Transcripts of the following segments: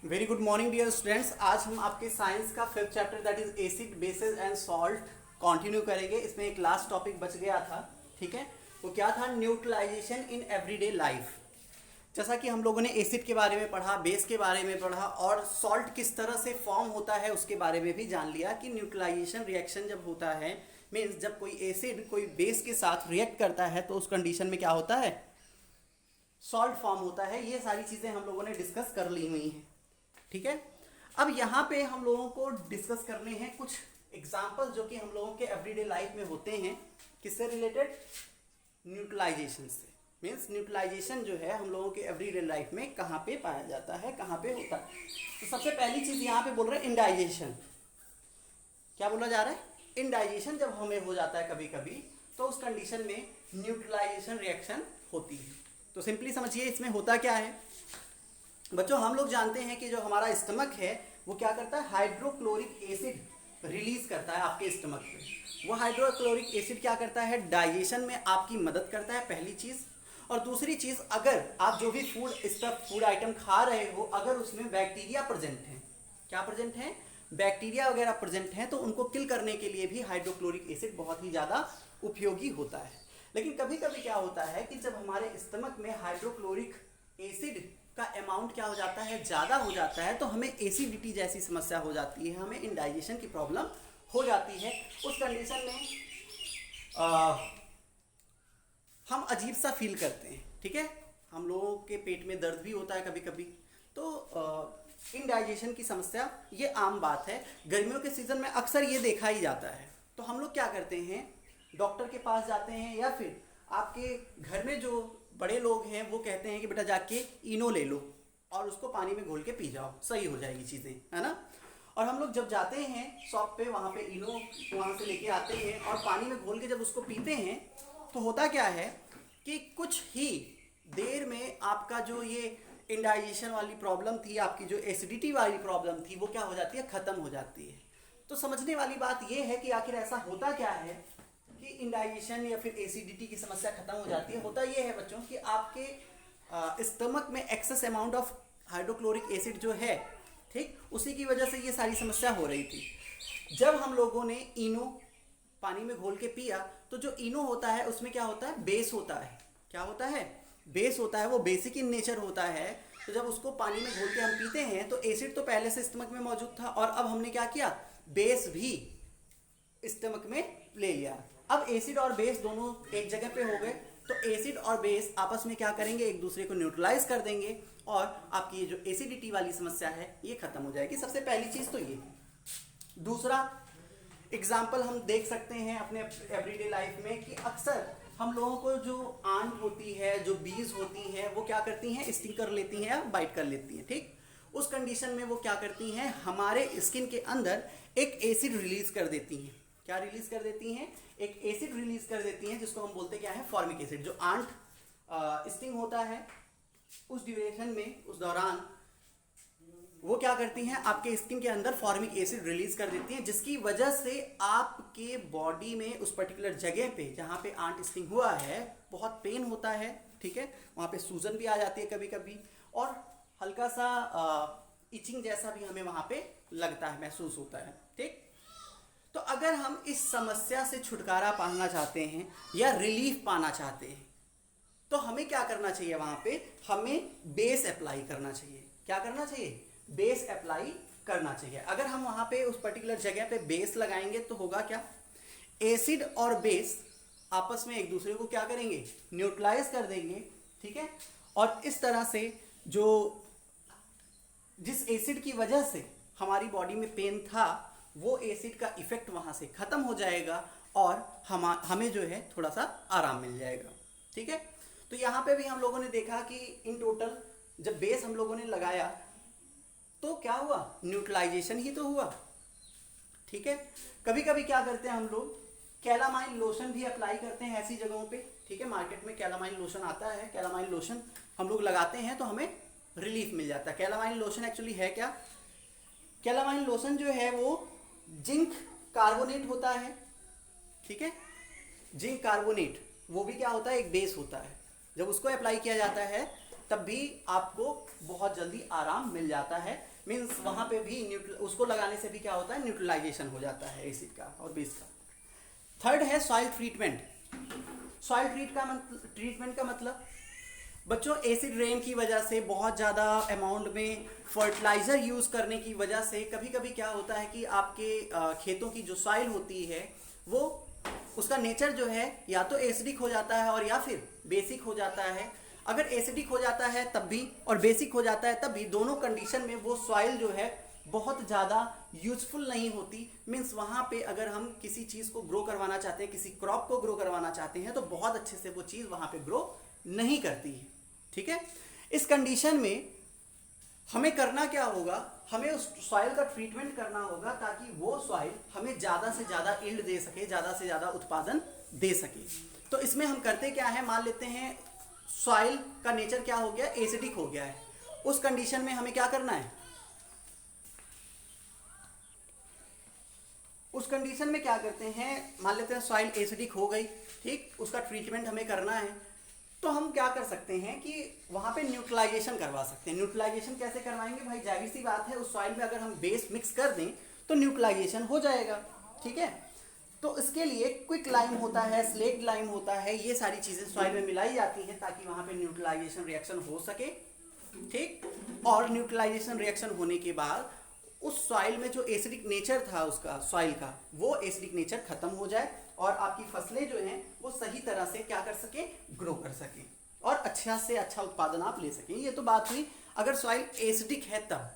Very good morning dear students. आज हम आपके साइंस का fifth chapter that is acid bases and salt continue करेंगे। इसमें एक लास्ट टॉपिक बच गया था, ठीक है। वो क्या था? Neutralisation in everyday life. जैसा कि हम लोगों ने एसिड के बारे में पढ़ा, बेस के बारे में पढ़ा और सॉल्ट किस तरह से फॉर्म होता है उसके बारे में भी जान लिया कि न्यूट्रलाइजेशन रिएक्शन जब होता है मीन्स जब कोई एसिड कोई बेस के साथ रिएक्ट करता है तो उस कंडीशन में क्या होता है? सॉल्ट फॉर्म होता है। ये सारी चीज़ें हम लोगों ने डिस्कस कर ली हुई हैं, ठीक है। अब यहाँ पे हम लोगों को डिस्कस करने हैं कुछ एग्जाम्पल जो कि हम लोगों के एवरीडे लाइफ में होते हैं। किससे रिलेटेड? न्यूट्रलाइजेशन से। मीन्स न्यूट्रलाइजेशन जो है हम लोगों के एवरीडे लाइफ में कहाँ पे पाया जाता है, कहाँ पे होता है। तो सबसे पहली चीज़ यहाँ पे बोल रहे हैं इंडाइजेशन। क्या बोला जा रहा है? इंडाइजेशन जब हमें हो जाता है कभी कभी तो उस कंडीशन में न्यूट्रलाइजेशन रिएक्शन होती है। तो सिंपली समझिए इसमें होता क्या है बच्चों। हम लोग जानते हैं कि जो हमारा स्टमक है वो क्या करता है? हाइड्रोक्लोरिक एसिड रिलीज करता है आपके स्टमक पे। वो हाइड्रोक्लोरिक एसिड क्या करता है? डाइजेशन में आपकी मदद करता है, पहली चीज़। और दूसरी चीज़, अगर आप जो भी फूड आइटम खा रहे हो अगर उसमें बैक्टीरिया प्रेजेंट है, क्या प्रेजेंट है? बैक्टीरिया वगैरह प्रेजेंट हैं तो उनको किल करने के लिए भी हाइड्रोक्लोरिक एसिड बहुत ही ज़्यादा उपयोगी होता है। लेकिन कभी कभी क्या होता है कि जब हमारे स्टमक में हाइड्रोक्लोरिक एसिड का अमाउंट क्या हो जाता है? ज़्यादा हो जाता है, तो हमें एसिडिटी जैसी समस्या हो जाती है, हमें इंडाइजेशन की प्रॉब्लम हो जाती है। उस कंडीशन में हम अजीब सा फील करते हैं, ठीक है। हम लोगों के पेट में दर्द भी होता है कभी कभी। तो इंडाइजेशन की समस्या ये आम बात है। गर्मियों के सीज़न में अक्सर ये देखा ही जाता है। तो हम लोग क्या करते हैं? डॉक्टर के पास जाते हैं या फिर आपके घर में जो बड़े लोग हैं वो कहते हैं कि बेटा जाके इनो ले लो और उसको पानी में घोल के पी जाओ, सही हो जाएगी चीज़ें, है ना। और हम लोग जब जाते हैं शॉप पे, वहाँ पे इनो वहाँ से लेके आते हैं और पानी में घोल के जब उसको पीते हैं तो होता क्या है कि कुछ ही देर में आपका जो ये इंडाइजेशन वाली प्रॉब्लम थी, आपकी जो एसिडिटी वाली प्रॉब्लम थी, वो क्या हो जाती है? ख़त्म हो जाती है। तो समझने वाली बात ये है कि आखिर ऐसा होता क्या है कि इंडाइजेशन या फिर एसिडिटी की समस्या खत्म हो जाती है। होता ये है बच्चों कि आपके स्टमक में excess amount of hydrochloric acid जो है, ठीक, उसी की वजह से ये सारी समस्या हो रही थी। जब हम लोगों ने इनो पानी में घोल के पिया तो जो इनो होता है उसमें क्या होता है? बेस होता है। क्या होता है? बेस होता है। वो बेसिक इन नेचर होता है। तो जब उसको पानी में घोल के हम पीते हैं तो एसिड तो पहले से स्टमक में मौजूद था और अब हमने क्या किया? बेस भी स्टमक में ले लिया। अब एसिड और बेस दोनों एक जगह पे हो गए तो एसिड और बेस आपस में क्या करेंगे? एक दूसरे को न्यूट्रलाइज कर देंगे और आपकी ये जो एसिडिटी वाली समस्या है ये खत्म हो जाएगी। सबसे पहली चीज तो ये। दूसरा एग्जाम्पल हम देख सकते हैं अपने एवरीडे लाइफ में कि अक्सर हम लोगों को जो आंत होती है, जो बीज होती हैं, वो क्या करती हैं? स्टिंग कर लेती हैं या बाइट कर लेती हैं, ठीक। उस कंडीशन में वो क्या करती हैं? हमारे स्किन के अंदर एक एसिड रिलीज कर देती हैं। क्या रिलीज कर देती हैं? एक एसिड रिलीज कर देती हैं जिसको हम बोलते क्या है? Formic acid. जो आंट स्टिंग होता है उस ड्यूरेशन में, उस दौरान वो क्या करती हैं? आपके स्किन के अंदर फॉर्मिक एसिड रिलीज कर देती हैं, जिसकी वजह से आपके बॉडी में उस पर्टिकुलर जगह पे जहाँ पे आंट स्टिंग हुआ है बहुत पेन होता है, ठीक है। वहाँ पे सूजन भी आ जाती है कभी कभी और हल्का सा इचिंग जैसा भी हमें वहाँ पे लगता है, महसूस होता है, ठीक। तो अगर हम इस समस्या से छुटकारा पाना चाहते हैं या रिलीफ पाना चाहते हैं तो हमें क्या करना चाहिए? वहां पे हमें बेस अप्लाई करना चाहिए। क्या करना चाहिए? बेस अप्लाई करना चाहिए। अगर हम वहां पे उस पर्टिकुलर जगह पे बेस लगाएंगे तो होगा क्या? एसिड और बेस आपस में एक दूसरे को क्या करेंगे? न्यूट्रलाइज कर देंगे, ठीक है। और इस तरह से जो जिस एसिड की वजह से हमारी बॉडी में पेन था वो एसिड का इफेक्ट वहां से खत्म हो जाएगा और हमें जो है थोड़ा सा आराम मिल जाएगा, ठीक है। तो यहाँ पे भी हम लोगों ने देखा कि इन टोटल जब बेस हम लोगों ने लगाया तो क्या हुआ? न्यूट्रलाइजेशन ही तो हुआ, ठीक है। कभी कभी क्या करते हैं हम लोग? कैलामाइन लोशन भी अप्लाई करते हैं ऐसी जगहों पे, ठीक है। मार्केट में कैलामाइन लोशन आता है, कैलामाइन लोशन हम लोग लगाते हैं तो हमें रिलीफ मिल जाता है। कैलामाइन लोशन एक्चुअली है क्या? कैलामाइन लोशन जो है वो जिंक कार्बोनेट होता है, ठीक है। जिंक कार्बोनेट वो भी क्या होता है? एक बेस होता है। जब उसको अप्लाई किया जाता है तब भी आपको बहुत जल्दी आराम मिल जाता है। मीन्स वहाँ पे भी उसको लगाने से भी क्या होता है, न्यूट्रलाइजेशन हो जाता है एसिड का और बेस का। थर्ड है सॉइल ट्रीटमेंट। सॉइल ट्रीटमेंट का मतलब बच्चों एसिड रेन की वजह से बहुत ज़्यादा अमाउंट में फर्टिलाइज़र यूज़ करने की वजह से कभी कभी क्या होता है कि आपके खेतों की जो सॉइल होती है वो उसका नेचर जो है या तो एसिडिक हो जाता है और या फिर बेसिक हो जाता है। अगर एसिडिक हो जाता है तब भी और बेसिक हो जाता है तब भी, दोनों कंडीशन में वो सॉइल जो है बहुत ज़्यादा यूजफुल नहीं होती। मीन्स वहाँ पे अगर हम किसी चीज़ को ग्रो करवाना चाहते हैं, किसी क्रॉप को ग्रो करवाना चाहते हैं तो बहुत अच्छे से वो चीज़ वहाँ पे ग्रो नहीं करती है। ठीक है, इस कंडीशन में हमें करना क्या होगा, हमें उस सॉइल का ट्रीटमेंट करना होगा ताकि वो सॉइल हमें ज़्यादा से ज़्यादा यील्ड दे सके, ज़्यादा से ज़्यादा उत्पादन दे सके। तो इसमें हम करते क्या है, मान लेते हैं सॉइल का नेचर क्या हो गया, एसिडिक हो गया है। उस कंडीशन में हमें क्या करना है, उस कंडीशन में क्या करते हैं, मान लेते हैं सॉइल एसिडिक हो गई, ठीक, उसका ट्रीटमेंट हमें करना है। तो हम क्या कर सकते हैं कि वहाँ पे न्यूट्रलाइजेशन करवा सकते हैं। न्यूट्रलाइजेशन कैसे करवाएंगे भाई, जाहिर सी बात है उस सॉइल में अगर हम बेस मिक्स कर दें तो न्यूट्रलाइजेशन हो जाएगा। ठीक है, तो इसके लिए क्विक लाइम होता है, स्लेट लाइम होता है, ये सारी चीज़ें सॉइल में मिलाई जाती हैं ताकि वहाँ पे न्यूट्रलाइजेशन रिएक्शन हो सके। ठीक, और न्यूट्रलाइजेशन रिएक्शन होने के बाद उस सॉइल में जो एसिडिक नेचर था उसका सॉइल का, वो एसिडिक नेचर खत्म हो जाए और आपकी फसलें जो हैं वो सही तरह से क्या कर सके, ग्रो कर सके और अच्छा से अच्छा उत्पादन आप ले सकें। ये तो बात हुई अगर सॉइल एसिडिक है तब।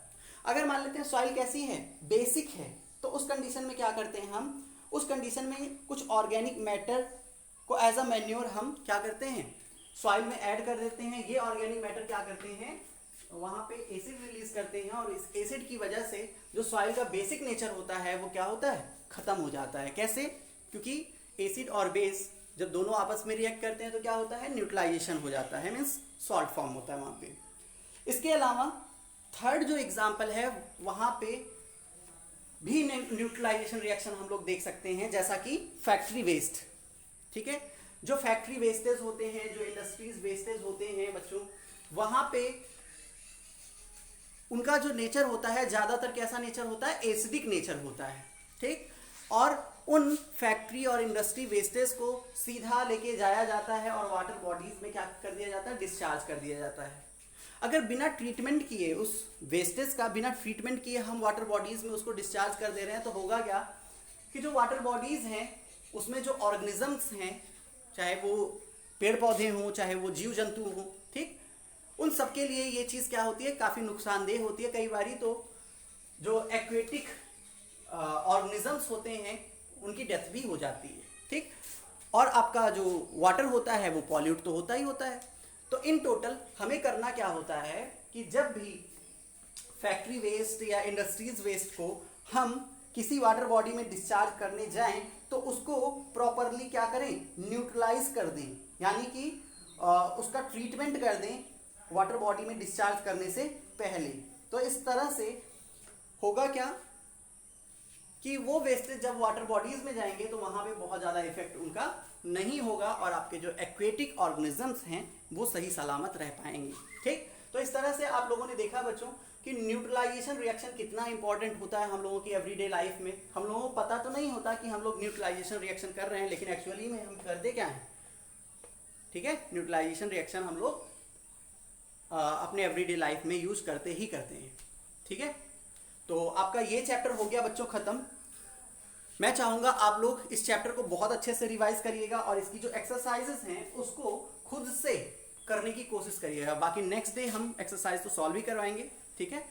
अगर मान लेते हैं सॉइल कैसी है, बेसिक है, तो उस कंडीशन में क्या करते हैं हम, उस कंडीशन में कुछ ऑर्गेनिक मैटर को एज अ मैन्योर हम क्या करते हैं, सॉइल में ऐड कर देते हैं। ये ऑर्गेनिक मैटर क्या करते हैं, वहाँ पे एसिड रिलीज करते हैं और इस एसिड की वजह से जो सॉइल का बेसिक नेचर होता है वो क्या होता है, खत्म हो जाता है। कैसे, क्योंकि एसिड और बेस जब दोनों आपस में रिएक्ट करते हैं तो क्या होता है, न्यूट्रलाइजेशन हो जाता है, मीन्स सॉल्ट फॉर्म होता है वहाँ पे। इसके अलावा थर्ड जो एग्जाम्पल है वहाँ पे भी न्यूट्रलाइजेशन रिएक्शन हम लोग देख सकते हैं, जैसा कि फैक्ट्री वेस्ट। ठीक है, जो फैक्ट्री वेस्टेज होते हैं, जो इंडस्ट्रीज वेस्टेज होते हैं बच्चों, वहाँ पे उनका जो नेचर होता है ज़्यादातर कैसा नेचर होता है, एसिडिक नेचर होता है। ठीक, और उन फैक्ट्री और इंडस्ट्री वेस्टेज को सीधा लेके जाया जाता है और वाटर बॉडीज में क्या कर दिया जाता है, डिस्चार्ज कर दिया जाता है। अगर बिना ट्रीटमेंट किए उस वेस्टेज का बिना ट्रीटमेंट किए हम वाटर बॉडीज में उसको डिस्चार्ज कर दे रहे हैं तो होगा क्या कि जो वाटर बॉडीज हैं उसमें जो ऑर्गेनिजम्स हैं, चाहे वो पेड़ पौधे हों चाहे वो जीव जंतु हों, ठीक, उन सबके लिए ये चीज़ क्या होती है, काफ़ी नुकसानदेह होती है। कई बारी तो जो एक्वेटिक ऑर्गेनिजम्स होते हैं उनकी डेथ भी हो जाती है। ठीक, और आपका जो वाटर होता है वो पॉल्यूट तो होता ही होता है। तो इन टोटल हमें करना क्या होता है कि जब भी फैक्ट्री वेस्ट या इंडस्ट्रीज वेस्ट को हम किसी वाटर बॉडी में डिस्चार्ज करने जाएं तो उसको प्रॉपरली क्या करें, न्यूट्रलाइज कर दें, यानी कि उसका ट्रीटमेंट कर दें वाटर बॉडी में डिस्चार्ज करने से पहले। तो इस तरह से होगा क्या कि वो वेस्टेज जब वाटर बॉडीज में जाएंगे तो वहाँ पे बहुत ज़्यादा इफेक्ट उनका नहीं होगा और आपके जो एक्वेटिक ऑर्गेनिजम्स हैं वो सही सलामत रह पाएंगे। ठीक, तो इस तरह से आप लोगों ने देखा बच्चों कि न्यूट्रलाइजेशन रिएक्शन कितना इंपॉर्टेंट होता है हम लोगों की एवरीडे लाइफ में। हम लोगों को पता तो नहीं होता कि हम लोग न्यूट्रलाइजेशन रिएक्शन कर रहे हैं, लेकिन एक्चुअली में हम करते क्या हैं। ठीक है, न्यूट्रलाइजेशन रिएक्शन हम लोग अपने एवरीडे लाइफ में यूज करते ही करते हैं। ठीक है, तो आपका ये चैप्टर हो गया बच्चों खत्म। मैं चाहूँगा आप लोग इस चैप्टर को बहुत अच्छे से रिवाइज करिएगा और इसकी जो एक्सरसाइजेस हैं उसको खुद से करने की कोशिश करिएगा। बाकी नेक्स्ट डे हम एक्सरसाइज तो सॉल्व ही करवाएंगे। ठीक है,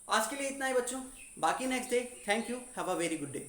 आज के लिए इतना ही बच्चों, बाकी next day. Thank you, have a very good day.